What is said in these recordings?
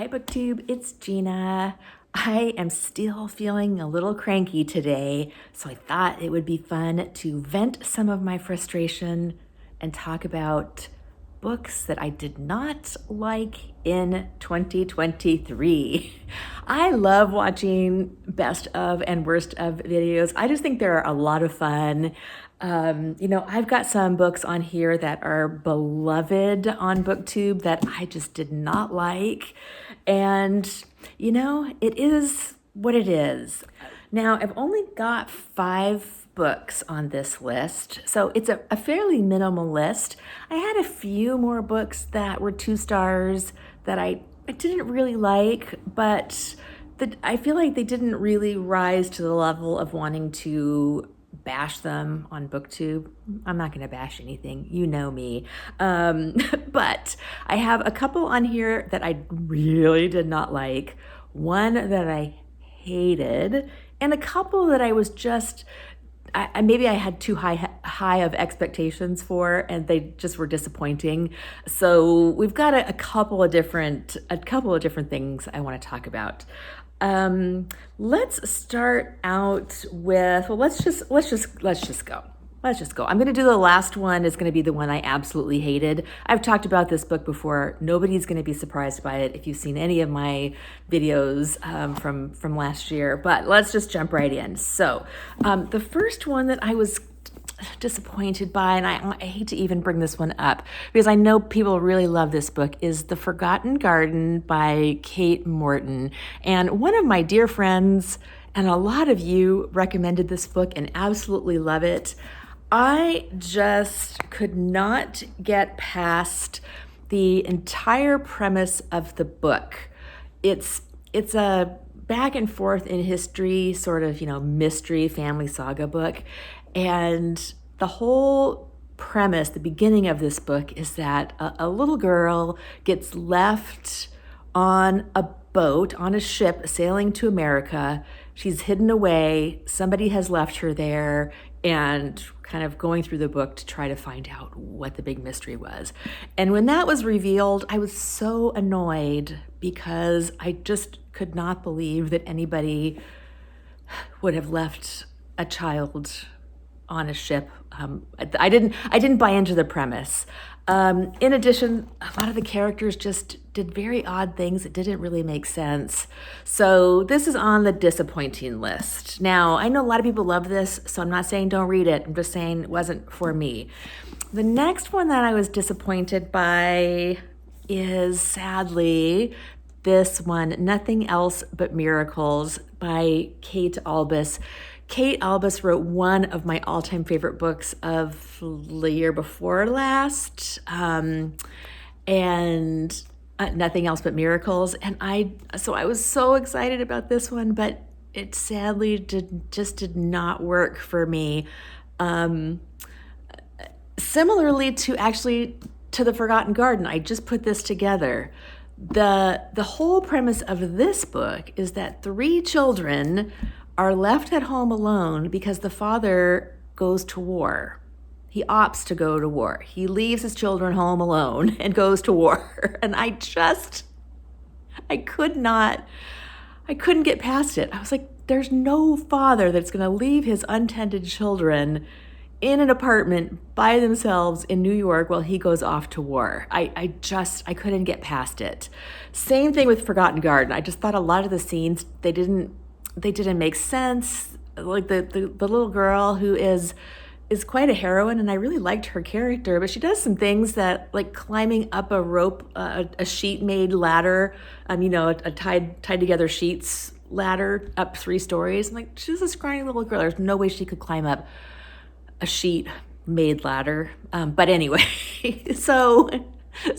Hi booktube, it's Gina. I am still feeling a little cranky today, so I thought it would be fun to vent some of my frustration and talk about books that I did not like in 2023. I love watching best of and worst of videos. I just think they're a lot of fun. I've got some books on here that are beloved on booktube that I just did not like. And, it is what it is. Now, I've only got 5 books on this list, so it's a fairly minimal list. I had a few more books that were 2 stars that I didn't really like, but I feel like they didn't really rise to the level of wanting to bash them on booktube. I'm not going to bash anything, you know me. But I have a couple on here that I really did not like, one that I hated, and a couple that I was just maybe I had too high of expectations for, and they just were disappointing. So we've got a couple of different things I want to talk about. Let's start out with, well, let's just go. Let's just go. I'm going to do the last one. Is going to be the one I absolutely hated. I've talked about this book before. Nobody's going to be surprised by it if you've seen any of my videos from last year, but let's just jump right in. So the first one that I was disappointed by, and I hate to even bring this one up because I know people really love this book, is The Forgotten Garden by Kate Morton. And one of my dear friends and a lot of you recommended this book and absolutely love it. I just could not get past the entire premise of the book. It's a back and forth in history, sort of, mystery family saga book. And the whole premise, the beginning of this book, is that a little girl gets left on a boat, on a ship sailing to America. She's hidden away. Somebody has left her there, and kind of going through the book to try to find out what the big mystery was. And when that was revealed, I was so annoyed because I just could not believe that anybody would have left a child on a ship. I didn't buy into the premise. In addition, a lot of the characters just did very odd things that didn't really make sense. So this is on the disappointing list. Now, I know a lot of people love this, so I'm not saying don't read it. I'm just saying it wasn't for me. The next one that I was disappointed by is, sadly, this one, Nothing Else But Miracles by Kate Albus. Kate Albus wrote one of my all-time favorite books of the year before last, and Nothing Else But Miracles. And I was so excited about this one, but it sadly did not work for me. Similarly to The Forgotten Garden, I just put this together. The whole premise of this book is that 3 children are left at home alone because the father goes to war. He opts to go to war. He leaves his children home alone and goes to war. And I couldn't get past it. I was like, there's no father that's going to leave his untended children in an apartment by themselves in New York while he goes off to war. I couldn't get past it. Same thing with Forgotten Garden. I just thought a lot of the scenes, they didn't make sense. Like the little girl who is quite a heroine, and I really liked her character, but she does some things that, like climbing up a rope, a sheet-made ladder, a tied together sheets ladder up 3 stories. I'm like, she's a scrawny little girl. There's no way she could climb up a sheet-made ladder. But anyway, so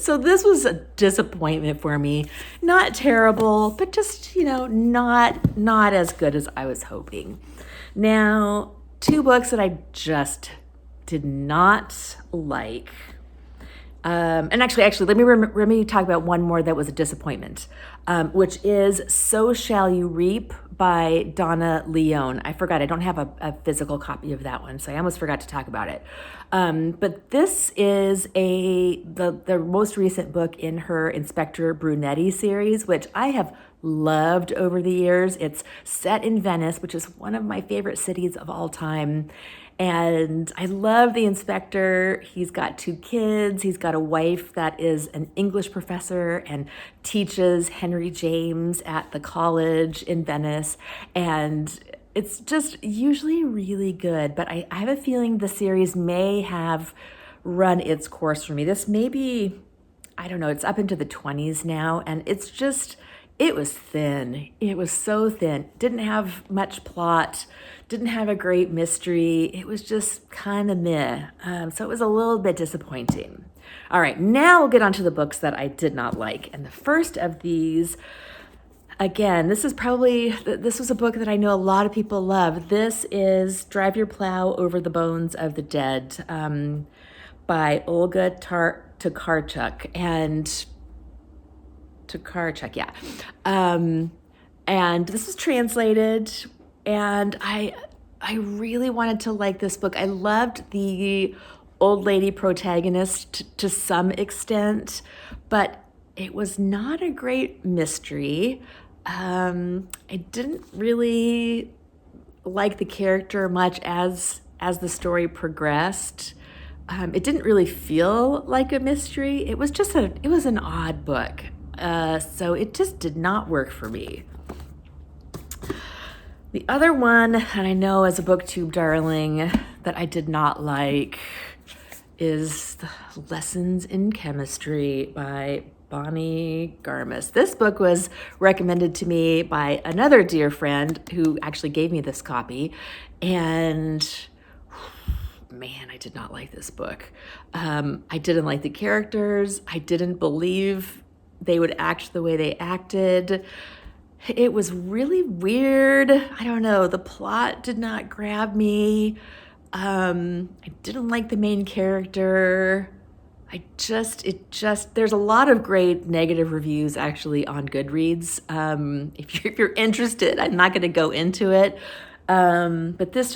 this was a disappointment for me. Not terrible, but just, not as good as I was hoping. Now, 2 books that I just did not like. And actually, let me talk about one more that was a disappointment, which is So Shall You Reap by Donna Leone. I forgot, I don't have a physical copy of that one, so I almost forgot to talk about it. But this is the most recent book in her Inspector Brunetti series, which I have loved over the years. It's set in Venice, which is one of my favorite cities of all time. And I love the inspector. He's got 2 kids. He's got a wife that is an English professor and teaches Henry James at the college in Venice. And it's just usually really good. But I have a feeling the series may have run its course for me. This may be, I don't know, it's up into the 20s now. And it's just, it was thin. It was so thin. Didn't have much plot. Didn't have a great mystery. It was just kind of meh. So it was a little bit disappointing. All right, now we'll get on to the books that I did not like. And the first of these, again, this was a book that I know a lot of people love. This is Drive Your Plow Over the Bones of the Dead by Olga Tokarczuk. And Tokarczuk, yeah. And this is translated, and I really wanted to like this book. I loved the old lady protagonist to some extent, but it was not a great mystery. I didn't really like the character much as the story progressed. It didn't really feel like a mystery. It was just it was an odd book. So it just did not work for me. The other one, and I know as a booktube darling, that I did not like is Lessons in Chemistry by Bonnie Garmus. This book was recommended to me by another dear friend who actually gave me this copy, and man, I did not like this book. I didn't like the characters. I didn't believe they would act the way they acted. It was really weird. I don't know. The plot did not grab me. I didn't like the main character. There's a lot of great negative reviews actually on Goodreads. If you're interested, I'm not going to go into it. But this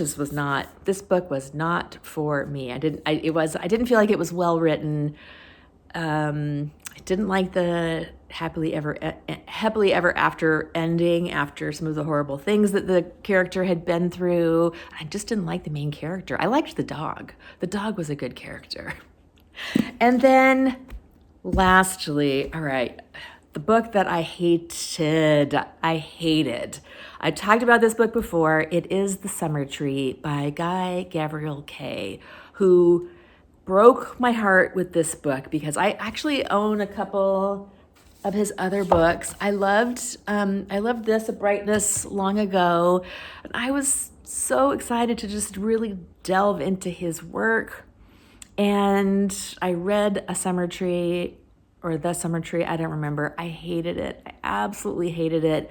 book was not for me. I didn't feel like it was well written. I didn't like the happily ever after ending after some of the horrible things that the character had been through. I just didn't like the main character. I liked the dog. The dog was a good character. And then lastly, all right, the book that I hated. I talked about this book before. It is The Summer Tree by Guy Gavriel Kay, who broke my heart with this book because I actually own a couple of his other books. I loved this, A Brightness, long ago. And I was so excited to just really delve into his work. And I read The Summer Tree, I don't remember. I hated it. I absolutely hated it.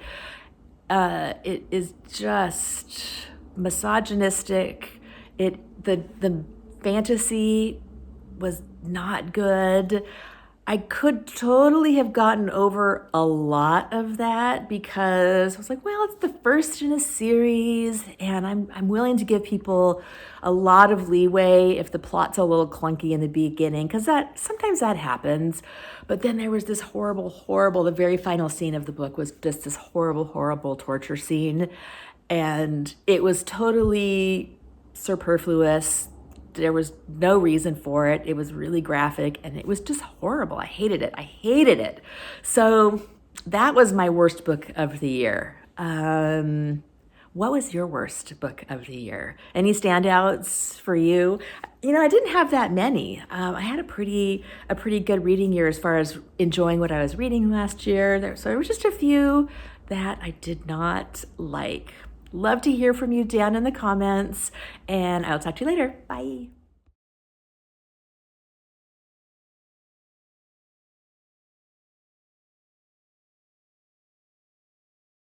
It is just misogynistic. The fantasy was not good. I could totally have gotten over a lot of that because I was like, well, it's the first in a series, and I'm willing to give people a lot of leeway if the plot's a little clunky in the beginning, because sometimes that happens. But then there was this horrible, the very final scene of the book was just this horrible torture scene, and it was totally superfluous. There was no reason for it. It was really graphic, and it was just horrible. I hated it. So that was my worst book of the year. What was your worst book of the year? Any standouts for you? I didn't have that many. I had a pretty good reading year as far as enjoying what I was reading last year. So there were just a few that I did not like. Love to hear from you down in the comments, and I'll talk to you later. Bye.